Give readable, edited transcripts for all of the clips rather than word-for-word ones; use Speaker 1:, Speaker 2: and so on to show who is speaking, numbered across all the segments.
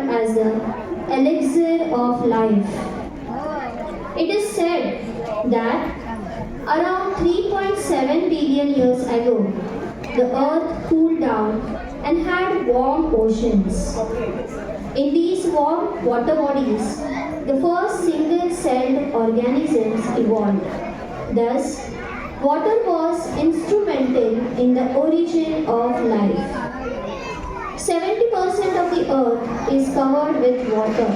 Speaker 1: considered as the elixir of life. It is said that around 3.7 billion years ago, the earth cooled down and had warm oceans. In these warm water bodies, the first single-celled organisms evolved. Thus, water was instrumental in the origin of life. 70% of the earth is covered with water,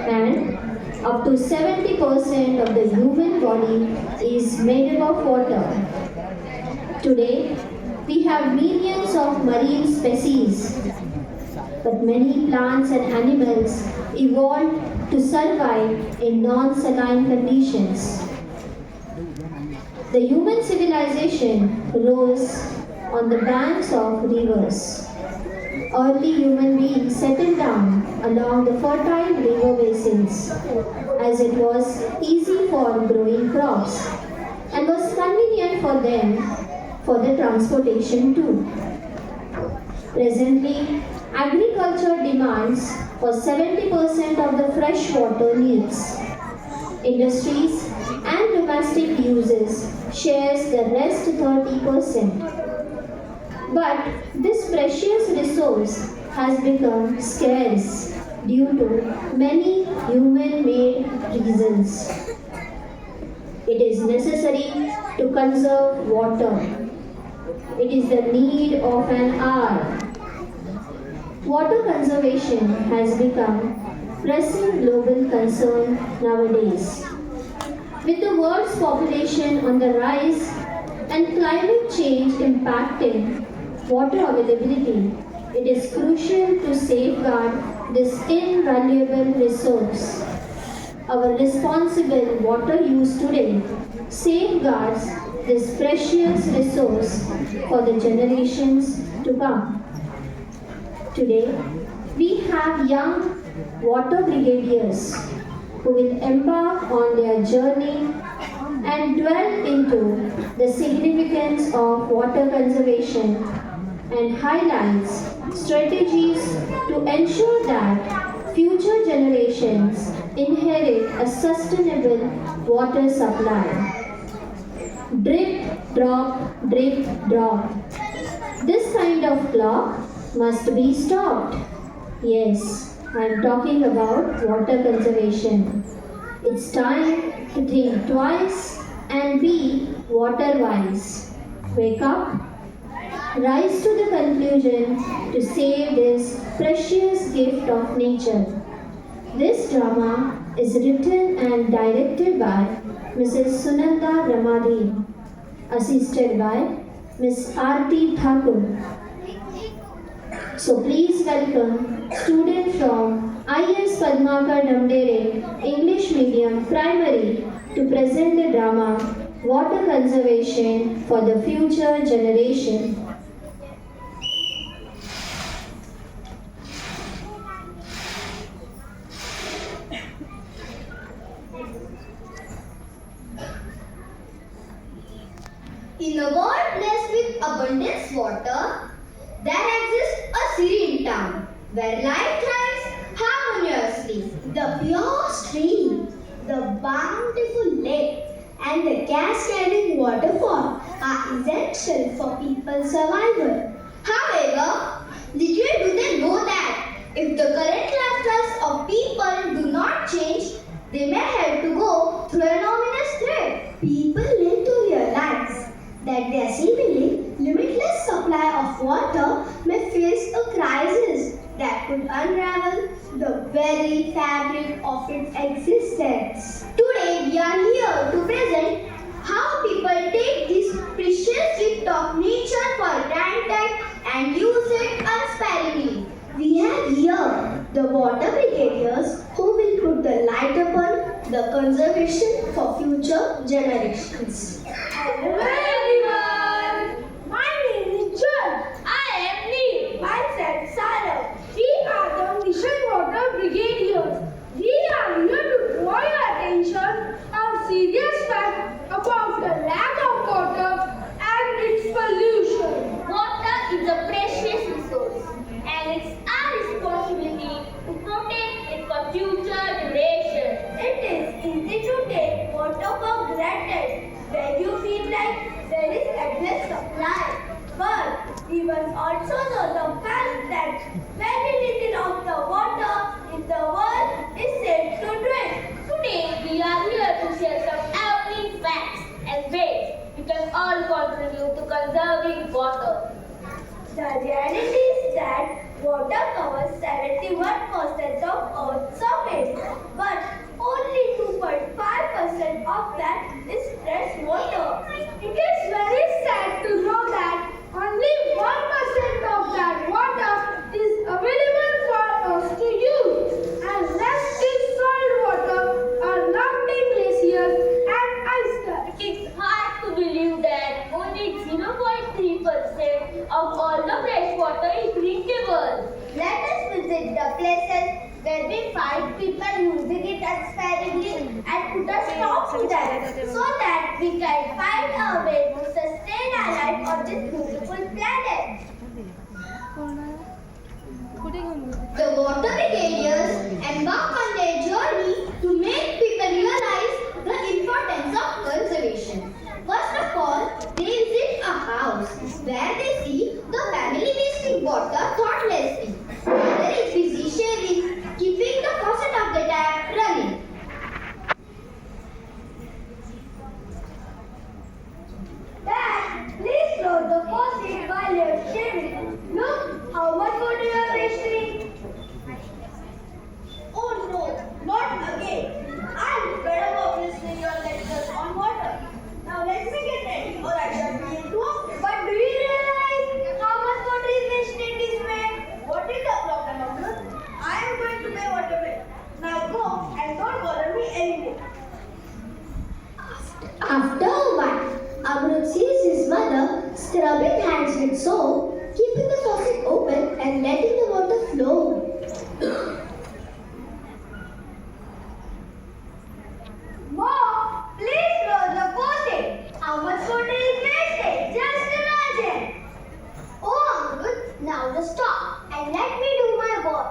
Speaker 1: and up to 70% of the human body is made up of water. Today, we have millions of marine species, but many plants and animals evolved to survive in non-saline conditions. The human civilization rose on the banks of rivers. Early human beings settled down along the fertile river basins, as it was easy for growing crops and was convenient for them for the transportation too. Presently, agriculture demands for 70% of the fresh water needs. Industries and domestic uses shares the rest 30%. But this precious resource has become scarce due to many human-made reasons. It is necessary to conserve water. It is the need of an hour. Water conservation has become pressing global concern nowadays. With the world's population on the rise and climate change impacting water availability, it is crucial to safeguard this invaluable resource. Our responsible water use today safeguards this precious resource for the generations to come. Today, we have young water brigadiers who will embark on their journey and dwell into the significance of water conservation and highlights strategies to ensure that future generations inherit a sustainable water supply. Drip, drop, drip, drop. This kind of clock must be stopped. Yes, I am talking about water conservation. It's time to think twice and be water wise. Wake up, rise to the conclusion to save this precious gift of nature. This drama is written and directed by Mrs. Sunanda Ramadhin, assisted by Ms. Aarti Thakur. So please welcome student from IES Damdere English Medium Primary to present the drama Water Conservation for the Future Generation.
Speaker 2: In a world blessed with abundant water, there exists a serene town where life thrives harmoniously. The pure stream, the bountiful lake, and the cascading waterfall are essential for people's survival. However, do they know that if the current lifestyles of people do not change, they may have to go through an ominous threat? People need to realize that their seemingly limitless supply of water may face a crisis that could unravel the very fabric of its existence. Today we are here to present how people take this precious gift of nature for granted and use it unsparingly. We have here the water brigadiers who will put the light upon the conservation for future generations.
Speaker 3: Hello everyone! My name is John. I am Neil. Myself Sarah. We are the Mission Water Brigadiers. We are here to draw your attention on serious fact about the lack of water and its pollution.
Speaker 2: Water is a precious resource and it's our responsibility to
Speaker 3: when you feel like there is endless supply. But we must also know the fact that very little of the water in the world is safe to drink.
Speaker 4: Today we are here to share some average facts and ways we can all contribute to conserving water.
Speaker 3: The reality is that water covers 71% of Earth's surface, but only 2.5% of that is fresh water. It is very sad to know that only 1% of that water is available for us to use, and rest is salt water or locked in glaciers and ice caps.
Speaker 4: It's hard to believe that only 0.3% of all the fresh water is drinkable.
Speaker 2: Let us visit the places where we find people using it unsparingly and put a stop to that so that we can find a way to sustain our life on this beautiful planet. The water brigadiers embark on their journey to make people realize the importance of conservation. First of all, they visit a house where they see the family wasting water thoughtlessly. Mother is busy shaving, keeping the faucet of the tap running.
Speaker 3: Dad, please close the faucet while you're shaving. Look how much water you're wasting.
Speaker 2: Oh no, not again. I'm fed up of listening your lectures on water. Now let's make it ready or I shall be in trouble.
Speaker 3: But do you realize how much water is wasted this way?
Speaker 2: What is the problem, Amrut? I am going to pay water bill. Now go and don't bother me anymore.
Speaker 1: After a while, Amrut sees his mother scrubbing hands with soap, keeping the faucet open and letting the water flow.
Speaker 3: Mom, please close the faucet. How much water is wasted? Just imagine.
Speaker 2: Oh, Amrut, now just stop and let me do my work.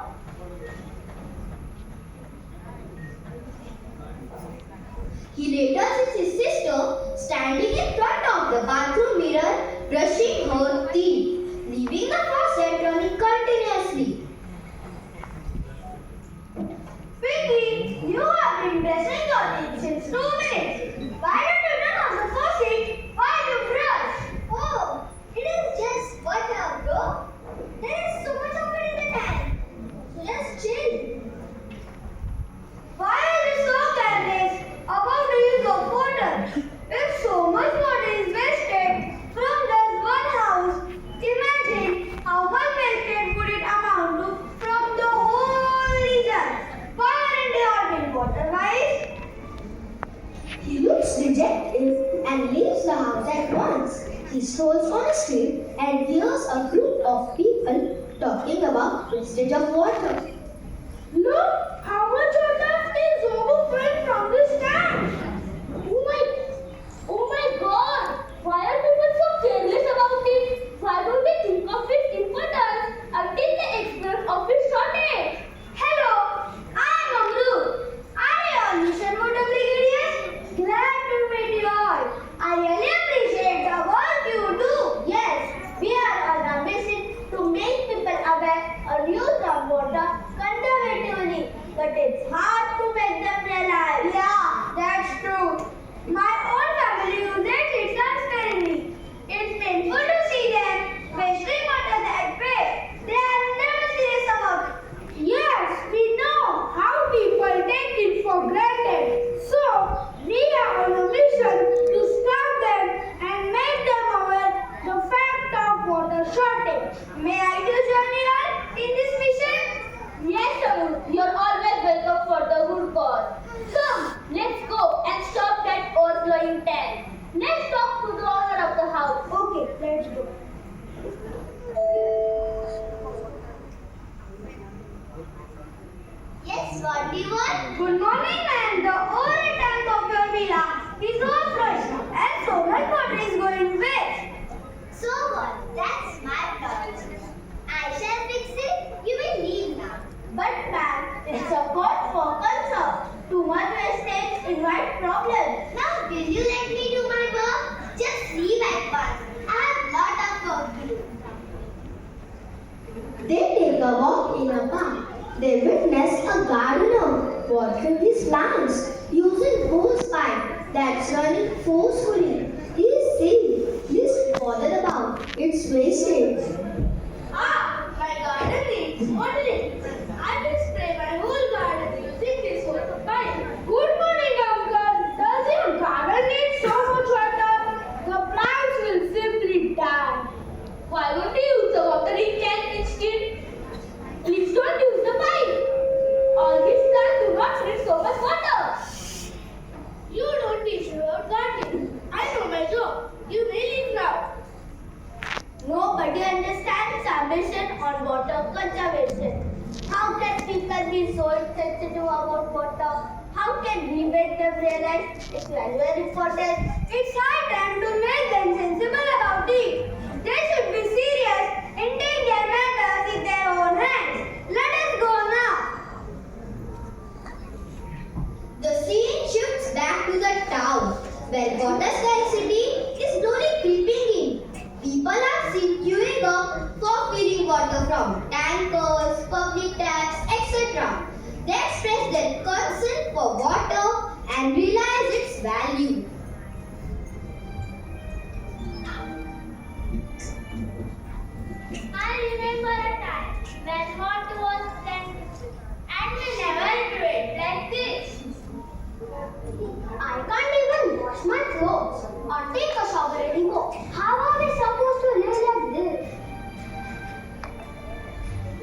Speaker 2: He later sees his sister standing in front of the bathroom mirror brushing her teeth, leaving the faucet running continuously.
Speaker 3: Pinky, you have been brushing your teeth since 2 minutes. Why don't you turn on the faucet while you brush?
Speaker 2: Oh, it is just water, bro. There is so much of it in the tank. So just chill.
Speaker 3: Why are you so careless about the use of water? If so much water is wasted from just one house, imagine how much wasted would it amount to from the whole region. Why aren't they all being water-wise?
Speaker 1: He looks dejected and leaves the house at once. He strolls on the street and hears a group of people talking about wastage of water.
Speaker 3: Look how much water is overflowing from this tank.
Speaker 4: Oh my God! Why are people so careless about it? Why don't they think of its importance until they experience of its shortage?
Speaker 3: Hello, I'm Amru. Are you all Mission Water Brigadiers? Glad to meet you all. I really appreciate the work you do.
Speaker 2: Yes, we are on a mission to make people aware of use of water conservatively. But it's hard to make them realize.
Speaker 3: Yeah, that's true. My own family uses it unsparingly. It's painful to see them wasting water that way. They are never serious about it. Yes, we know how people take it for granted. So, we are on a mission to stop them and make them aware the fact of water shortage. May I do join you all in this mission?
Speaker 4: Yes, Aarti, you're always welcome for the good cause. Come, let's go and stop that overflowing tank. Let's talk to the owner of the house.
Speaker 3: Okay, let's go.
Speaker 2: Yes, what do you want?
Speaker 3: Good morning, ma'am. The old tank of your villa is overflowing and so much water is going waste.
Speaker 2: So what? That's my problem. I shall fix it. You may leave now.
Speaker 3: But ma'am, it's a cause for concern. Too much wastage invites problems.
Speaker 2: Now, will you let me do my work? They witnessed a gardener watering his plants using hose pipe that's running forcefully. He is saying, least bothered about its wastage.
Speaker 3: Ah, my garden needs watering. I will spray my whole garden using this water pipe. Good morning, uncle. Does your garden need so much water? The plants will simply die. Why don't you use the watering can instead? Please don't use the pipe. All these plants do not need so much water. You don't teach me about gardening. I know my job. You may leave now. Nobody understands our mission on water conservation. How can people be so insensitive about water? How can we make them realize it's very, very important? It's high time to make them sensible about it. They should be serious in taking their matters in their own hands. Let us go now.
Speaker 2: The scene shifts back to the town, where water scarcity is slowly creeping in. People are seen queuing up for filling water from tankers, public taps, etc. They express their concern for water and realize its value.
Speaker 4: I remember a time when water was plentiful and we never do it like this.
Speaker 2: I can't even wash my clothes or take a shower anymore. How are we supposed to live like this?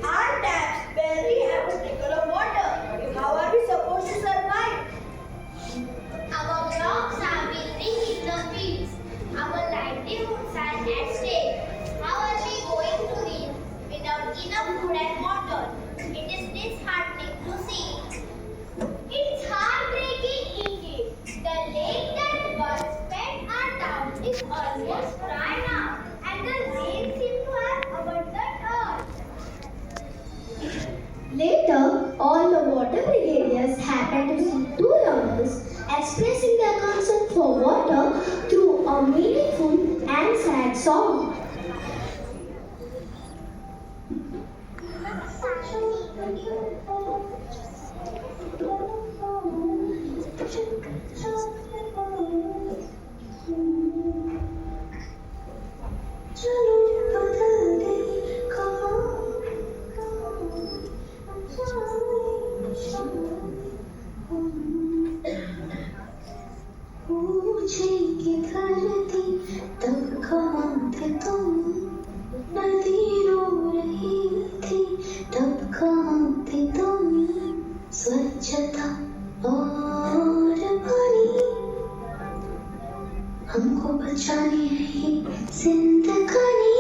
Speaker 3: Our taps barely have a trickle of water. How are we supposed to survive?
Speaker 4: Our crops are withering in the fields. Our livelihoods are at stake. How are we going to live without enough food and water? It is disheartening to see. It's heartbreaking indeed. The lake that once fed our town is almost dry now, and the rain seems to have abundant earth.
Speaker 2: Later, all the water brigadiers happened to see two learners expressing their concern for water through a meaningful and sad song.
Speaker 5: पूछेगी धरती तब कहाँ थे तुम, नदी रो रही थी तब कहाँ थे तुम, स्वच्छता और पानी हमको बचानी है ये जिंदगानी।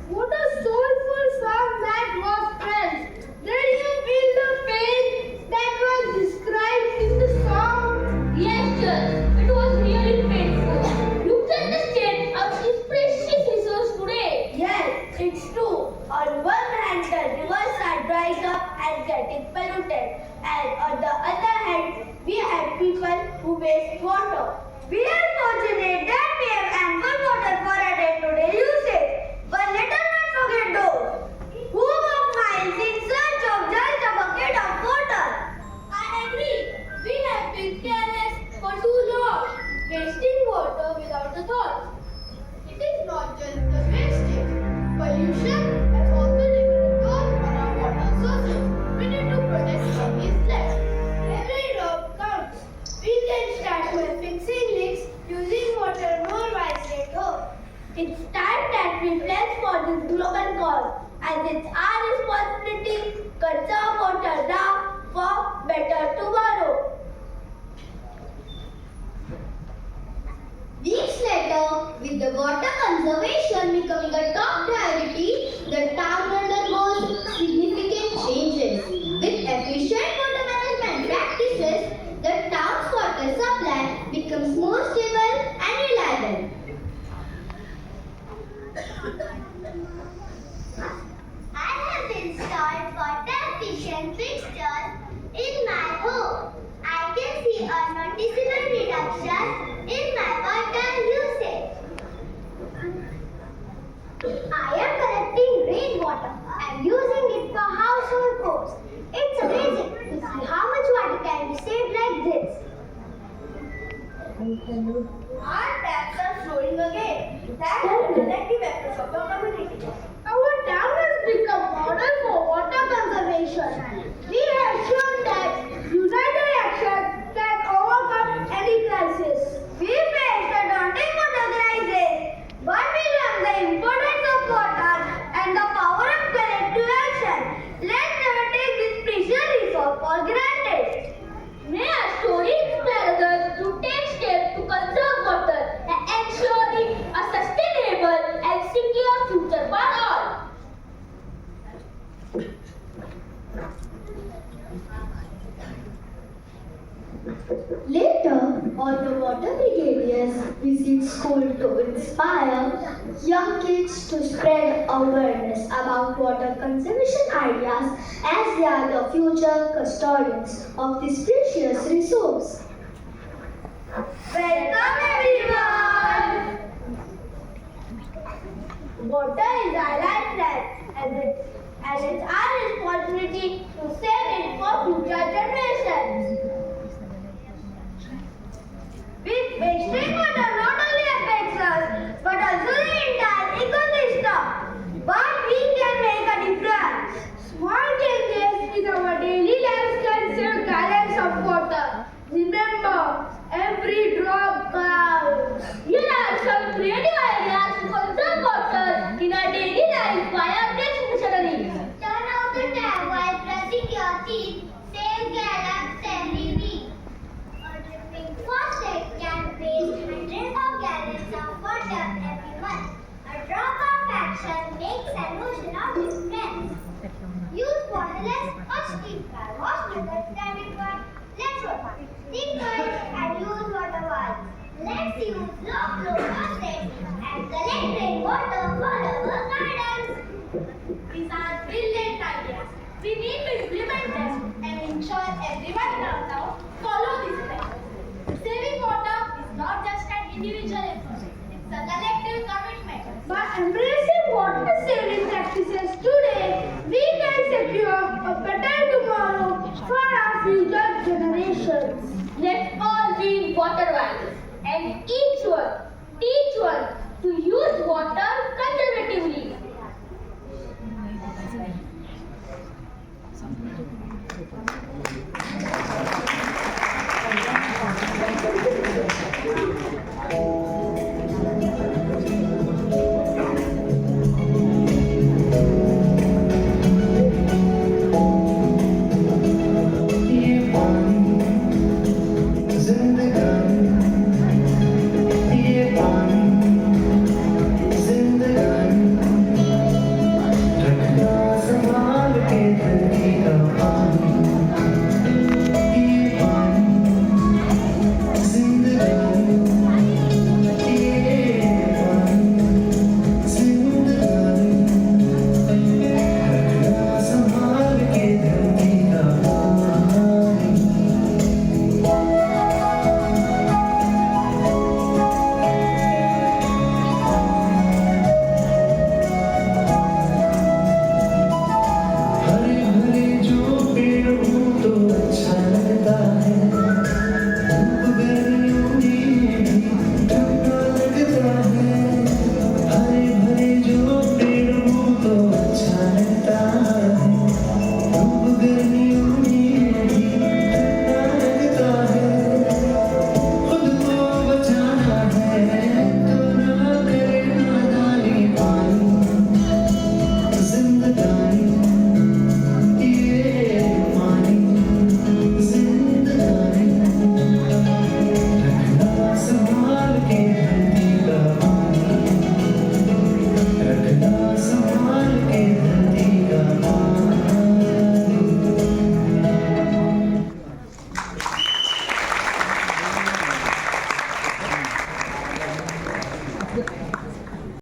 Speaker 3: What a soulful song that was, friends. Did you feel the pain that was described in the song?
Speaker 4: Yes, Judge. It was really painful. You
Speaker 3: dries up and getting polluted. And on the other hand, we have people who waste water. We are fortunate that we have ample water for our day-to-day usage. But let us not forget those who walk miles in search of just a bucket of water. I agree. We have been careless for too long, wasting water without a thought. It is not just the wastage. Pollution has also taken a toll on our water sources. We need to protect what is left. Every drop counts. We can start by fixing leaks, using water more wisely at home. It's time that we pledge for this global cause, as it's our responsibility to conserve water now for better tomorrow.
Speaker 2: Weeks later, with the water conservation becoming a top priority, the town undergoes significant changes. With efficient water management practices, the town's water supply becomes more stable and reliable.
Speaker 4: I have installed water efficient fixtures in my home. I can see a noticeable reduction in my water usage. I am collecting rainwater and using it for household chores. It's amazing to see how much water can be saved like this.
Speaker 3: Our taps are flowing again. That's the collective efforts of the community. Our town has become model for water conservation. We have shown that united action can overcome any crisis. We faced a daunting water crisis, but we learned the importance of water and the power of collective action. Let's never take this precious resource for granted. May our story inspire others to take steps to conserve water and ensuring a sustainable and secure future for all.
Speaker 1: Later, all the water brigadiers visit school to inspire young kids to spread awareness about water conservation ideas, as they are the future custodians of this precious resource.
Speaker 3: Welcome everyone! Water is our lifeline and it's our responsibility to save it for future generations. With wasting water not only affects us but also the entire ecosystem. But we can make a difference. Small changes in our daily lives can save gallons of water. Remember, every drop counts. Here are some creative ideas to conserve water in our daily life via this missionary.
Speaker 4: Turn off the tap while brushing your teeth. Save gallons every week. A dripping faucet can waste hundreds of gallons of water every month. A drop of action makes an ocean of difference. Use waterless or steam car wash methods can require less water. Think twice and use water once. Let's use low flow faucets and collect rainwater for our gardens.
Speaker 3: These are brilliant ideas. We need to implement them and ensure everyone around town follow these steps. Saving water is not just an individual effort, it's a collective commitment. By embracing water saving practices today, we can secure a better tomorrow for our future generations. Let's all be water wise and each